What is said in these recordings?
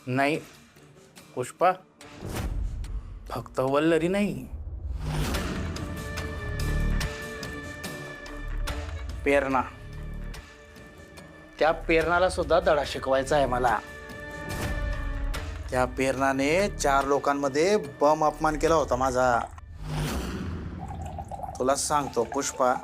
नाही पुष्पा, फक्त वल्लरी नाही, पेरणा. त्या पेरणाला सुद्धा धडा शिकवायचा आहे मला. त्या पेरणाने 4 लोकांमध्ये बम अपमान केला होता माझा. तुला सांगतो पुष्पा,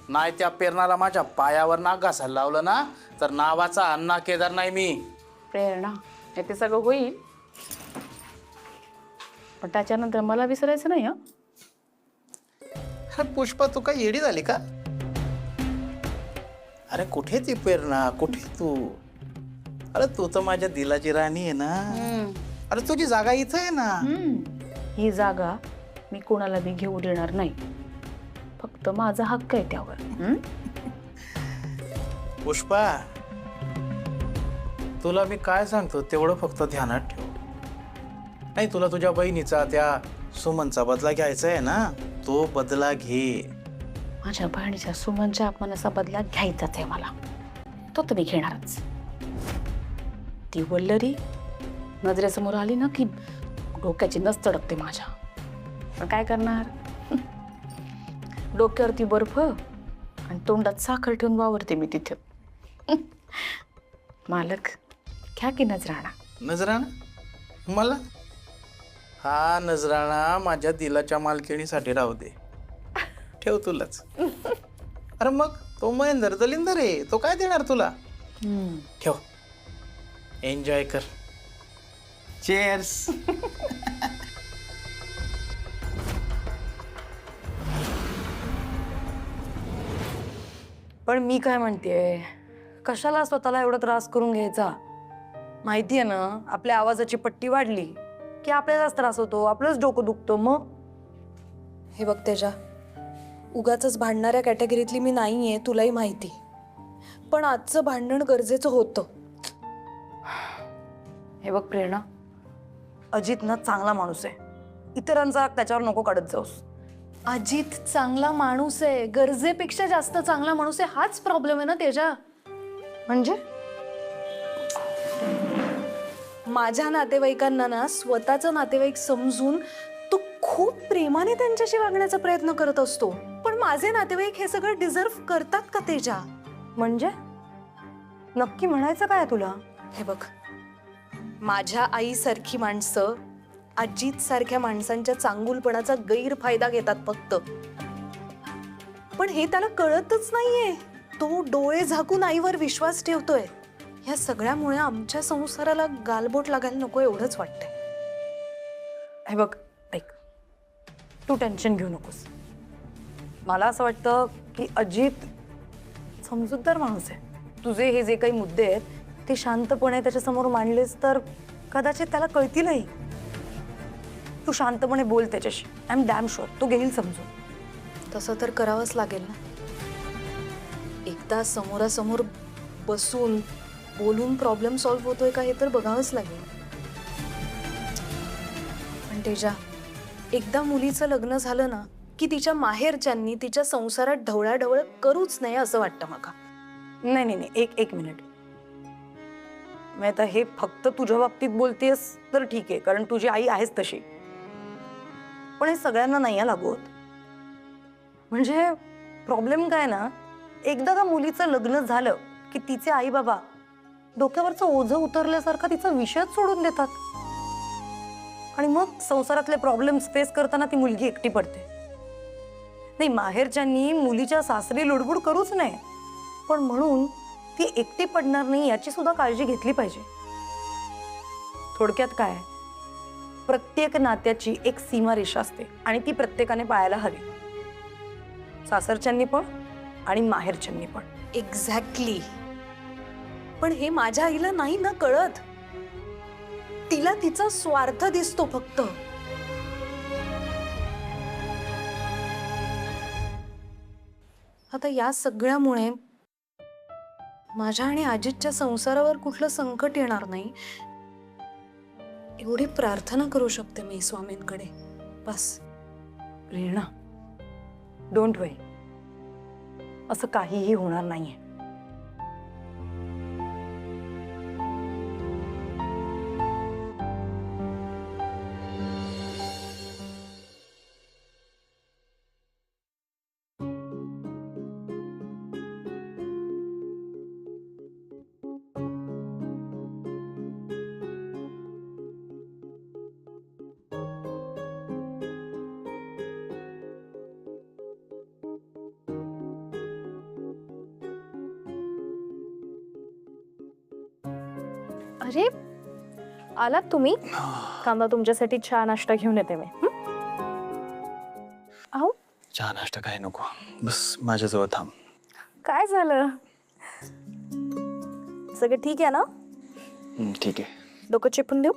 नाही त्या पेरणाला माझ्या पायावर नाक घासायला लावलं ना तर नावाचा अण्णा केदार नाही मी. प्रेरणा, हे ते सगळं होईल, पण त्याच्यानंतर मला विसरायचं नाही. अरे पुष्पा, तू काय येडी झाली का? अरे कुठे ती प्रेरणा, कुठे तू? अरे तू तर माझ्या दिलाची राणी आहे ना. अरे तुझी जागा इथं आहे ना. ही जागा मी कोणाला बी घेऊ देणार नाही, फक्त माझा हक्क आहे त्यावर. पुष्पा, तुला मी काय सांगतो तेवढं फक्त ध्यानात ठेव. नाही, तुला तुझ्या बहिणीचा त्या सुमनचा बदला घ्यायचा आहे ना, तो बदला घे. माझ्या बहिणीच्या सुमनच्या अपमानाचा बदला घ्यायचाच आहे मला, तो तर मी घेणारच. ती वल्लरी नजरेसमोर आली ना की डोक्याची नस चढकते माझ्या. पण काय करणार, डोक्यावरती बर्फ आणि तोंडात साखर ठेवून वावरते मी तिथे. मालक, घ्या की नजराणा. नजराणा मला? हा नजराणा माझ्या दिलाच्या मालकिणीसाठी राहू दे. ठेव तुलाच. अरे मग तो महेंदर दलिंदर आहे, तो काय देणार तुला? ठेव, एन्जॉय कर. चेअर्स. पण मी काय म्हणतेय, कशाला स्वतःला एवढा त्रास करून घ्यायचा? माहिती आहे ना, आपल्या आवाजाची पट्टी वाढली की आपल्यालाच त्रास होतो, आपलंच डोकं दुखतं. मग हे बघ तेजा, उगाचच भांडणाऱ्या कॅटेगरीतली मी नाहीये, तुलाही माहिती. पण आजचं भांडण गरजेचं होतं. हे बघ प्रेरणा, अजित ना चांगला माणूस आहे, इतरांचा राग त्याच्यावर नको काढत जाऊस. अजित चांगला माणूस आहे, गरजेपेक्षा जास्त चांगला माणूस आहे, हाच प्रॉब्लेम आहे ना तेजा. म्हणजे माझ्या नातेवाईकांना ना स्वतःचं नातेवाईक समजून तो खूप प्रेमाने त्यांच्याशी वागण्याचा प्रयत्न करत असतो. पण माझे नातेवाईक हे सगळं डिझर्व करतात का तेजा? म्हणजे नक्की म्हणायचं काय तुला? हे बघ, माझ्या आईसारखी माणसं अजित सारख्या माणसांच्या चांगुलपणाचा गैरफायदा घेतात फक्त. पण हे त्याला कळतच नाहीये. तो डोळे झाकून आईवर विश्वास ठेवतोय. या सगळ्यामुळे आमच्या संसाराला गालबोट लागायला नको एवढंच वाटतंय. हे बघ ऐक, तू टेन्शन घेऊ नकोस. मला असं वाटतं की अजित समजूतदार माणूस आहे. तुझे हे जे काही मुद्दे आहेत ते शांतपणे त्याच्यासमोर मांडलेस तर कदाचित त्याला कळतीलही. तू शांतपणे बोल त्याच्याशी, आय एम डॅम शुअर तो घेईल समजून. तसं तर करावंच लागेल ना. एकदा समोरासमोर बसून बोलून प्रॉब्लेम सॉल्व्ह होतोय का हे तर बघावंच लागेल. पण तेजा, एकदा मुलीचं लग्न झालं ना की तिच्या माहेरच्यांनी तिच्या संसारात ढवळाढवळ करूच नाही असं वाटतं मला. नाही नाही नाही, एक मिनिट. मी आता हे फक्त तुझ्या बाबतीत बोलतेस तर ठीक आहे, कारण तुझी आई आहेच तशी. पण हे सगळ्यांना नाही लागू होत. म्हणजे प्रॉब्लेम काय ना, एकदा का मुलीचं लग्न झालं की तिचे आई बाबा डोक्यावरचं ओझं उतरल्यासारखा तिचा विषयच सोडून देतात. आणि मग संसारातले प्रॉब्लेम्स फेस करताना ती मुलगी एकटी पडते. नाही, माहेरच्यांनी मुलीच्या सासरी लुडबुड करूच नाही, पण म्हणून ती एकटी पडणार नाही याची सुद्धा काळजी घेतली पाहिजे. थोडक्यात काय, प्रत्येक नात्याची एक सीमारेषा असते आणि ती प्रत्येकाने पाळायला हवी. सासरच्यांनी पण आणि माहेरच्यांनी पण. एक्झॅक्टली. पण हे माझ्या आईला नाही ना कळत. तिला तिचा स्वार्थ दिसतो फक्त. आता या सगळ्यामुळे माझ्या आणि अजितच्या संसारावर कुठलं संकट येणार नाही एवढी प्रार्थना करू शकते मी स्वामींकडे, बस. प्रेरणा, डोंट वरी, असं काहीही होणार नाहीये. अरे आलात तुम्ही? कांदा तुमच्यासाठी चहा नाश्ता घेऊन येते मी. अहो चहा नाश्ता काय नको, बस माझ्याजवळ थांब. काय झालं? सगळं ठीक आहे ना? ठीक आहे, डोकं चिपून देऊ?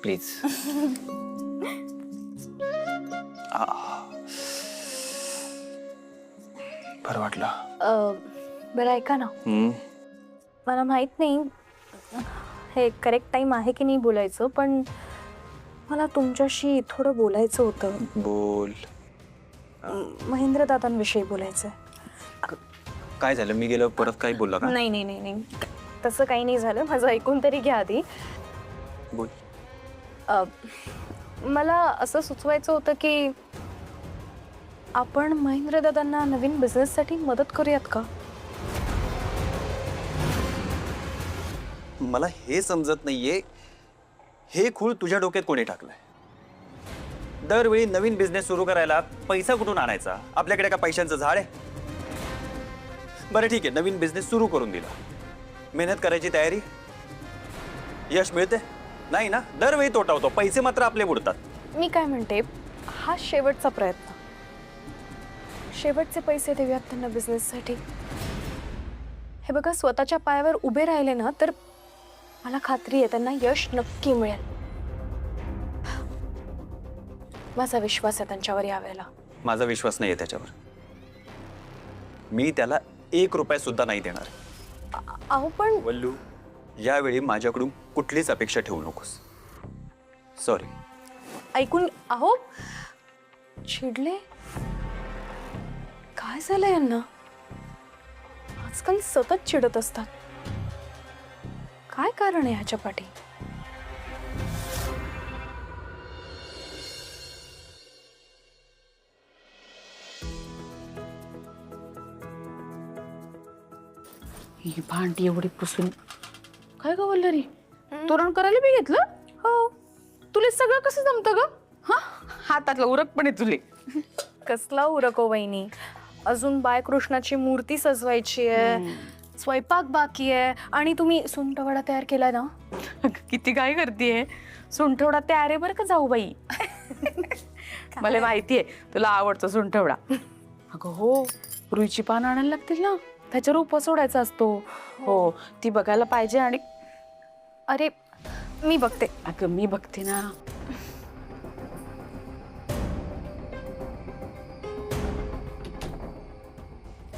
प्लीज. बरं वाटलं. बरं ऐका ना, मला माहित नाही हे करेक्ट टाइम आहे की नाही बोलायचं, पण मला तुमच्याशी थोडं बोलायचं होतं. बोल. महेंद्र दादांविषयी बोलायचं. काय झालं? मी गेलो परत काही बोलला का? नाही नाही नाही नाही, तसं काही नाही झालं. माझं ऐकून तरी घ्या आधी. बोल. मला असं सुचवायचं होतं की आपण महेंद्र दादांना नवीन बिझनेससाठी मदत करूयात का? मला हे समजत नाहीये, हे खूळ तुझ्या डोक्यात कोणी टाकलंय? दरवेळी नवीन बिझनेस सुरू करायला पैसा कुठून आणायचा? आपल्याकडे का पैशांचं झाड आहे? बरं ठीक आहे, नवीन बिझनेस सुरू करून दिला, मेहनत करायची तयारी, यश मिळते नाही ना? दरवेळी तोटा होतो, पैसे मात्र आपले बुडतात. मी काय म्हणते, हा शेवटचा प्रयत्न, शेवटचे पैसे देऊयात त्यांना बिझनेससाठी. हे बघा, स्वतःच्या पायावर उभे राहिले ना तर मला खात्री आहे त्यांना यश नक्की मिळेल. माझा विश्वास आहे त्यांच्यावर यावेळेला. माझा विश्वास नाहीये त्याच्यावर. मी त्याला 1 रुपया सुद्धा नाही देणार. अहो पण वल्लू, यावेळी माझ्याकडून कुठलीच अपेक्षा ठेवू नकोस. सॉरी. ऐकून, अहो चिडले? काय झालं यांना? आजकाल सतत चिडत असतात. काय कारण आहे ह्याच्या पाठी? ही भांडी एवढी पुसून काय ग वल्लरी, तोरण करायला बी घेतलं? हो. तुला सगळं कसं जमतं ग? हा, हातातलं उरक पण आहे तुले. कसला उरको वहिनी, अजून बाळकृष्णाची मूर्ती सजवायची आहे, स्वयंपाक बाकी आहे, आणि तुम्ही सुंठवडा तयार केलाय ना? किती काय करतेय. सुंठवडा तयार आहे बरं का जाऊ बाई. मला माहितीये तुला आवडतो सुंठवडा. अगं हो, रुईची पानं आणायला लागतील ना, त्याच्यावर उपवास सोडायचा असतो. हो, ती बघायला पाहिजे. आणि अरे मी बघते. अगं मी बघते ना.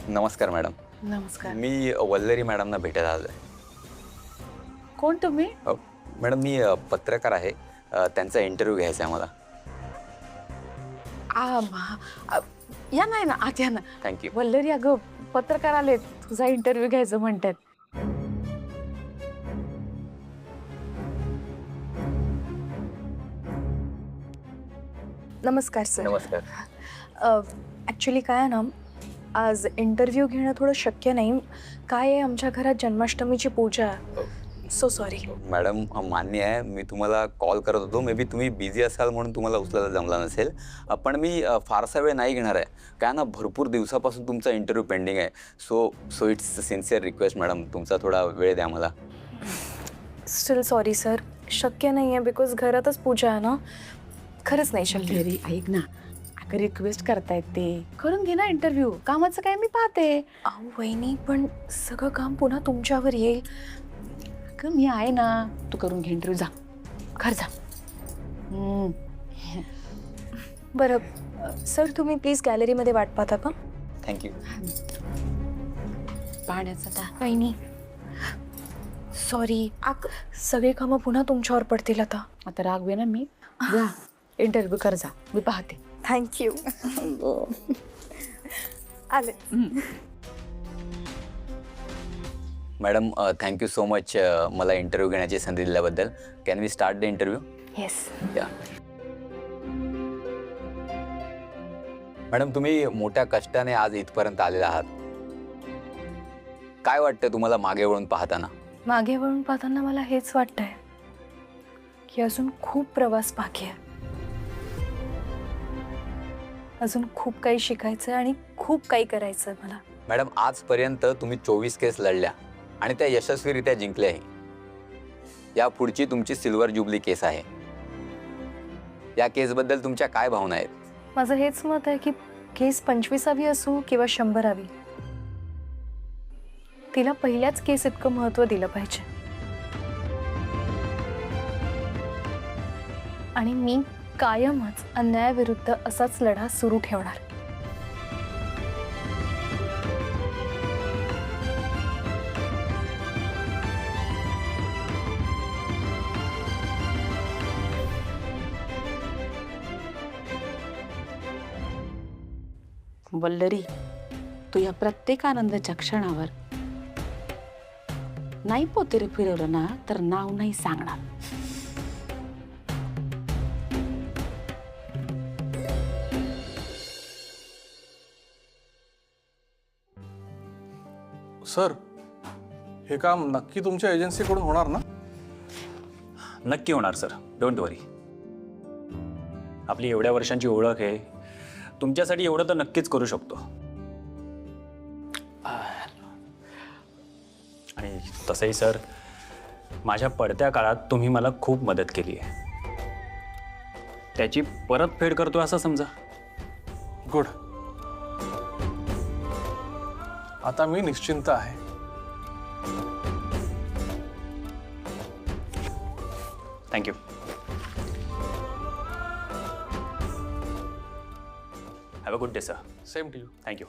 नमस्कार मॅडम. नमस्कार. मी वल्लरी मॅडमना भेटायला आलोय. कोण तुम्ही? मॅडम मी पत्रकार आहे, त्यांचा इंटरव्ह्यू घ्यायचा आहे मला. या नाही ना, आत या ना. थँक्यू. वल्लरी, अगं पत्रकार आले, तुझा इंटरव्ह्यू घ्यायचं म्हणतात. नमस्कार सर. नमस्कार. ॲक्च्युली काय आहे ना, आज इंटरव्ह्यू घेणं थोडं शक्य नाही. काय आहे, आमच्या घरात जन्माष्टमीची पूजा आहे. So sorry. मॅडम मान्य आहे, मी तुम्हाला कॉल करत होतो, मे बी तुम्ही बिझी असाल म्हणून तुम्हाला उचलायला जमला नसेल. पण मी फारसा वेळ नाही घेणार आहे, काय ना भरपूर दिवसापासून तुमचा इंटरव्ह्यू पेंडिंग आहे. So it's sincere request madam, तुमचा थोडा वेळ द्या मला. स्टील सॉरी सर, शक्य नाही आहे, बिकॉज घरातच पूजा आहे ना. खरंच नाही शक्य. वल्लरी ऐक ना, अगं रिक्वेस्ट करतायत ते, करून घे ना इंटरव्ह्यू. कामाचं काय मी पाहते. अहो वहिनी, पण सगळं काम पुन्हा तुमच्यावर येईल. अगं मी आहे ना, तू करून घे इंटरव्ह्यू. जा घर जा. बरं सर, तुम्ही प्लीज गॅलरीमध्ये वाट पाहता का? थँक्यू. पाण्याचा ता. वहिनी सॉरी, सगळी कामं पुन्हा तुमच्यावर पडतील आता. आता रागवे ना मी. जा इंटरव्ह्यू कर, जा, मी पाहते. थँक्यू. आले. मॅडम थँक्यू सो मच मला इंटरव्ह्यू घेण्याची संधी दिल्याबद्दल. Can we start the interview? Yes. या मॅडम, तुम्ही मोठ्या कष्टाने आज इथपर्यंत आलेला आहात. काय वाटतं तुम्हाला मागे वळून पाहताना? मागे वळून पाहताना मला हेच वाटतंय की अजून खूप प्रवास बाकी आहे. अजून खूप काही शिकायचं आणि खूप काही करायचं मला. मॅडम, आजपर्यंत तुम्ही 24 केस लढल्या आणि त्या यशस्वीरित्या जिंकल्याही. या पुढची तुमची सिल्वर जुबली केस आहे. या केसबद्दल तुमच्या काय भावना आहेत? माझं हेच मत आहे की केस 25वी असो किंवा 100वी, तिला पहिल्याच केस इतकं महत्त्व दिलं पाहिजे. आणि मी कायमच अन्यायाविरुद्ध असाच लढा सुरू ठेवणार. वल्लरी, तू या प्रत्येक आनंदाच्या क्षणावर नाही पोतेरे फिरवलं ना तर नाव नाही सांगणार. सर, हे काम नक्की तुमच्या एजन्सीकडून होणार ना? नक्की होणार सर, डोंट वरी. आपली एवढ्या वर्षांची ओळख आहे, तुमच्यासाठी एवढं तर नक्कीच करू शकतो. आणि तसंही सर, माझ्या पडत्या काळात तुम्ही मला खूप मदत केली आहे, त्याची परतफेड करतो असं समजा. गुड. आता मी निश्चिंत आहे. Thank you. Have a good day sir. Same to you. Thank you.